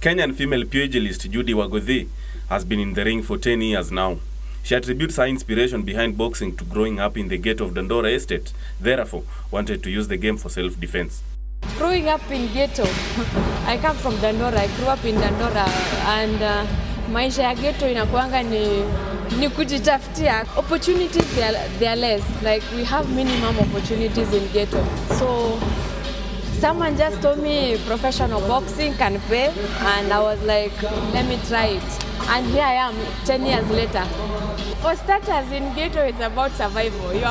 Kenyan female pugilist Judy Waguthii has been in the ring for 10 years now. She attributes her inspiration behind boxing to growing up in the Ghetto of Dandora estate, therefore wanted to use the game for self-defense. Growing up in Ghetto, I come from Dandora, I grew up in Dandora, and maisha ya Ghetto inakuanga ni kujitafutia. Opportunities they are less, like we have minimum opportunities in Ghetto. So someone just told me professional boxing can pay, and I was like, let me try it. And here I am 10 years later. For starters, in Ghetto, it's about survival. It's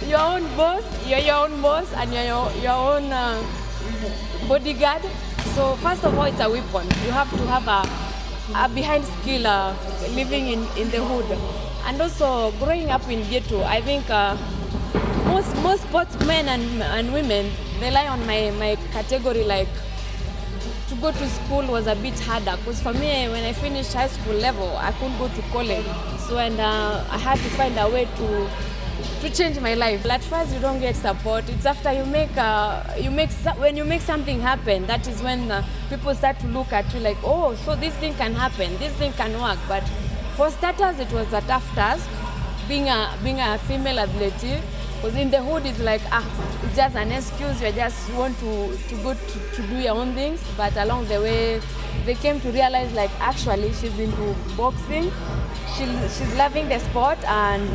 your own boss, you're your own boss, and you're your own bodyguard. So first of all, it's a weapon. You have to have a behind skill living in the hood. And also, growing up in Ghetto, I think most sportsmen and women rely on my category, like to go to school was a bit harder, because for me, when I finished high school level, I couldn't go to college. So I had to find a way to change my life. At first, you don't get support. It's after when you make something happen, that is when people start to look at you like, oh, so this thing can happen, this thing can work. But for starters, it was a tough task, being a female athlete. Because in the hood, it's like, it's just an excuse. You just want to go to do your own things. But along the way, they came to realize, like, actually, she's into boxing. She's loving the sport, and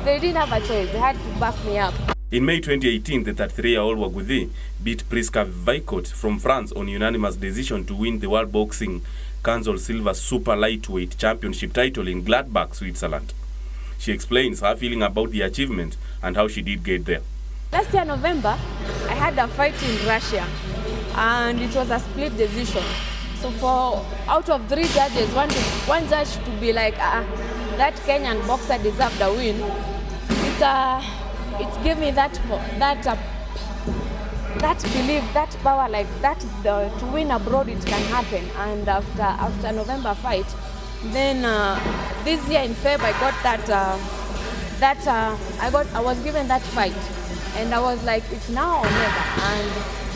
they didn't have a choice. They had to back me up. In May 2018, the 33-year-old Waguthii beat Priska Vicot from France on unanimous decision to win the World Boxing Council Silver Super Lightweight Championship title in Gladbach, Switzerland. She explains her feeling about the achievement and how she did get there. Last year, November, I had a fight in Russia, and it was a split decision. So out of 3 judges, one judge to be like, that Kenyan boxer deserved a win. It gave me that belief, that power, like that to win abroad it can happen. And after November fight, then this year in Feb, I got I was given that fight, and I was like, it's now or never. And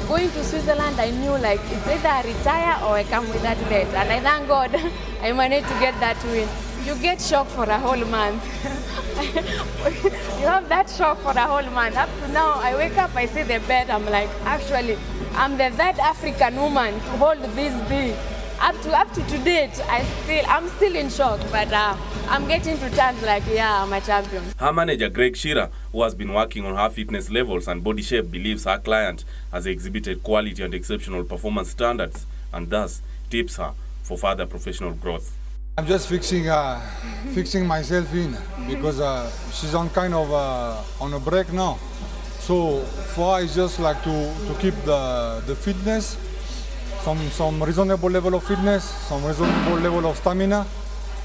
going to Switzerland, I knew like it's either I retire or I come with that belt. And I thank God I managed to get that win. You get shocked for a whole month. You have that shock for a whole month. Up to now, I wake up, I see the belt, I'm like, actually, I'm the third African woman to hold this thing. Up to today, I'm still in shock, but I'm getting to terms like, yeah, I'm a champion. Her manager, Greg Shearer, who has been working on her fitness levels and body shape, believes her client has exhibited quality and exceptional performance standards, and thus tips her for further professional growth. I'm just fixing myself in, because she's on kind of on a break now. So for her, it's just like to keep the fitness. Some reasonable level of fitness, some reasonable level of stamina,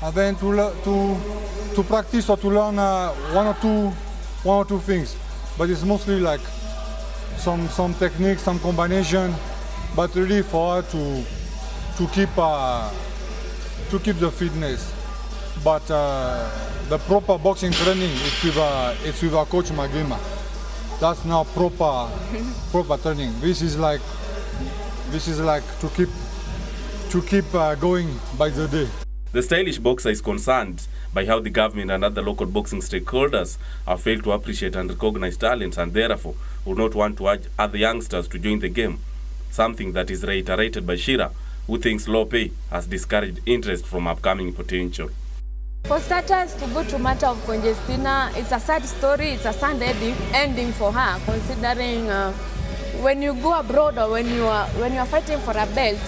and then to practice or to learn one or two things. But it's mostly like some techniques, some combination, but really for her to keep the fitness. But the proper boxing training it's with our coach Magima. That's now proper training. This is like to keep going by the day. The stylish boxer is concerned by how the government and other local boxing stakeholders have failed to appreciate and recognize talents, and therefore would not want to urge other youngsters to join the game, something that is reiterated by Shearer, who thinks low pay has discouraged interest from upcoming potential. For starters, to go to matter of Congestina, it's a sad story, it's a sad ending for her, considering when you go abroad or when you are fighting for a belt,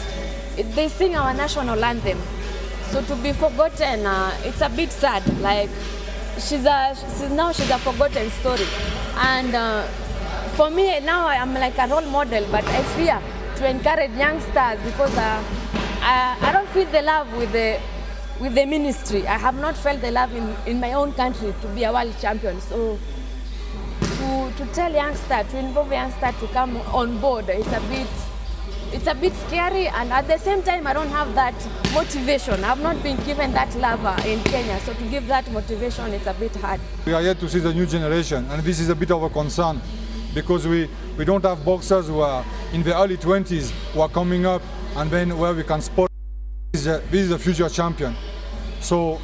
they sing our national anthem. So to be forgotten, it's a bit sad. Like she's a forgotten story. And for me now, I'm like a role model, but I fear to encourage youngsters, because I don't feel the love with the ministry. I have not felt the love in my own country to be a world champion. So to tell youngsters, to involve youngsters to come on board, it's a bit scary, and at the same time I don't have that motivation. I've not been given that love in Kenya, so to give that motivation, it's a bit hard. We are yet to see the new generation, and this is a bit of a concern, because we don't have boxers who are in the early 20s who are coming up and then where we can spot this is the future champion. So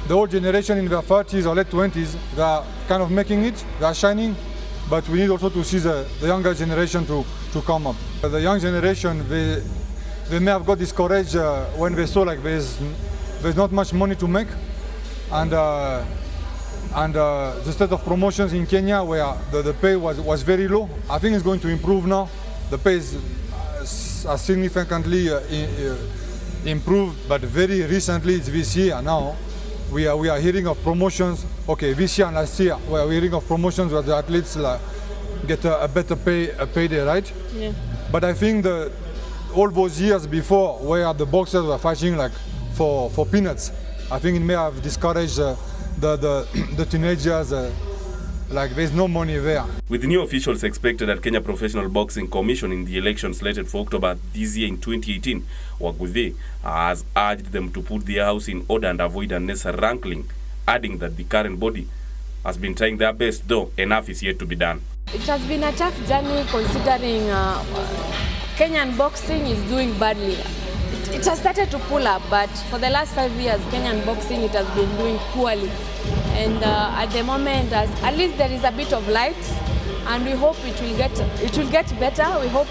the old generation in their 30s or late 20s, they are kind of making it, they are shining, but we need also to see the younger generation to come up. The young generation, they may have got discouraged when they saw like there's not much money to make, and the state of promotions in Kenya where the pay was very low. I think it's going to improve now. The pay is significantly improved, but very recently, it's this year now, we are hearing of promotions. Okay, this year and last year, we are hearing of promotions where the athletes get a better payday, right? Yeah. But I think all those years before, where the boxers were fighting like for peanuts, I think it may have discouraged the teenagers. Like there's no money there. With new officials expected at Kenya Professional Boxing Commission in the election slated for October this year in 2018, Waguthii has urged them to put their house in order and avoid unnecessary rankling, adding that the current body has been trying their best, though enough is yet to be done. It has been a tough journey considering Kenyan boxing is doing badly. It has started to pull up, but for the last 5 years, Kenyan boxing, it has been doing poorly. And at the moment, at least there is a bit of light, and we hope it will get better. We hope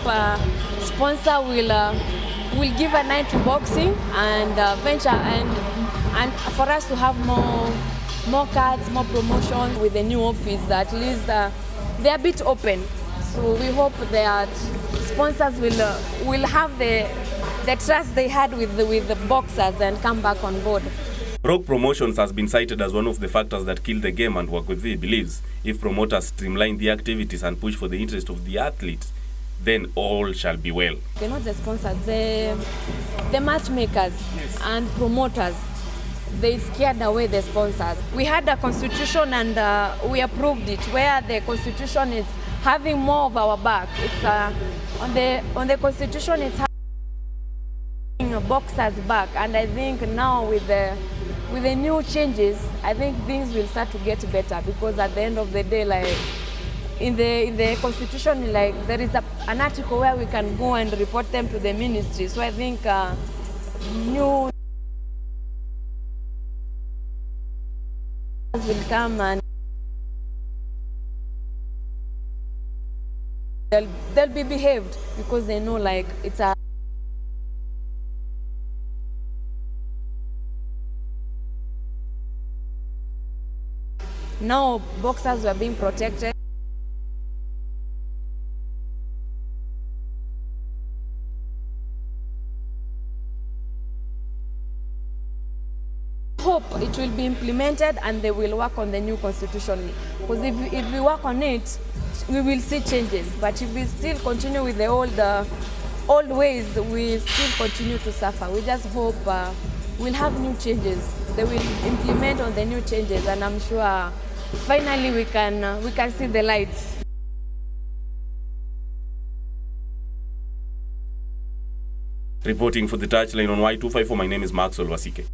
sponsor will give a night to boxing and venture and for us to have more cards, more promotions with the new office. At least they're a bit open. So we hope that sponsors will have the trust they had with the boxers and come back on board. Rogue promotions has been cited as one of the factors that killed the game, and Waguthii believes if promoters streamline the activities and push for the interest of the athletes, then all shall be well. They're not the sponsors, the matchmakers and promoters. They scared away the sponsors. We had a constitution and we approved it, where the constitution is having more of our back. It's on the constitution, it's having boxers back, and I think now with the new changes, I think things will start to get better, because at the end of the day, like in the constitution, like there is an article where we can go and report them to the ministry. So I think new will come and they'll be behaved, because they know like it's a now boxers were being protected. Hope it will be implemented and they will work on the new constitution, because if we work on it, we will see changes. But if we still continue with the old ways, we still continue to suffer. We just hope we'll have new changes. They will implement on the new changes, and I'm sure finally we can see the light. Reporting for the Touchline on Y254, my name is Maxwell Wasike.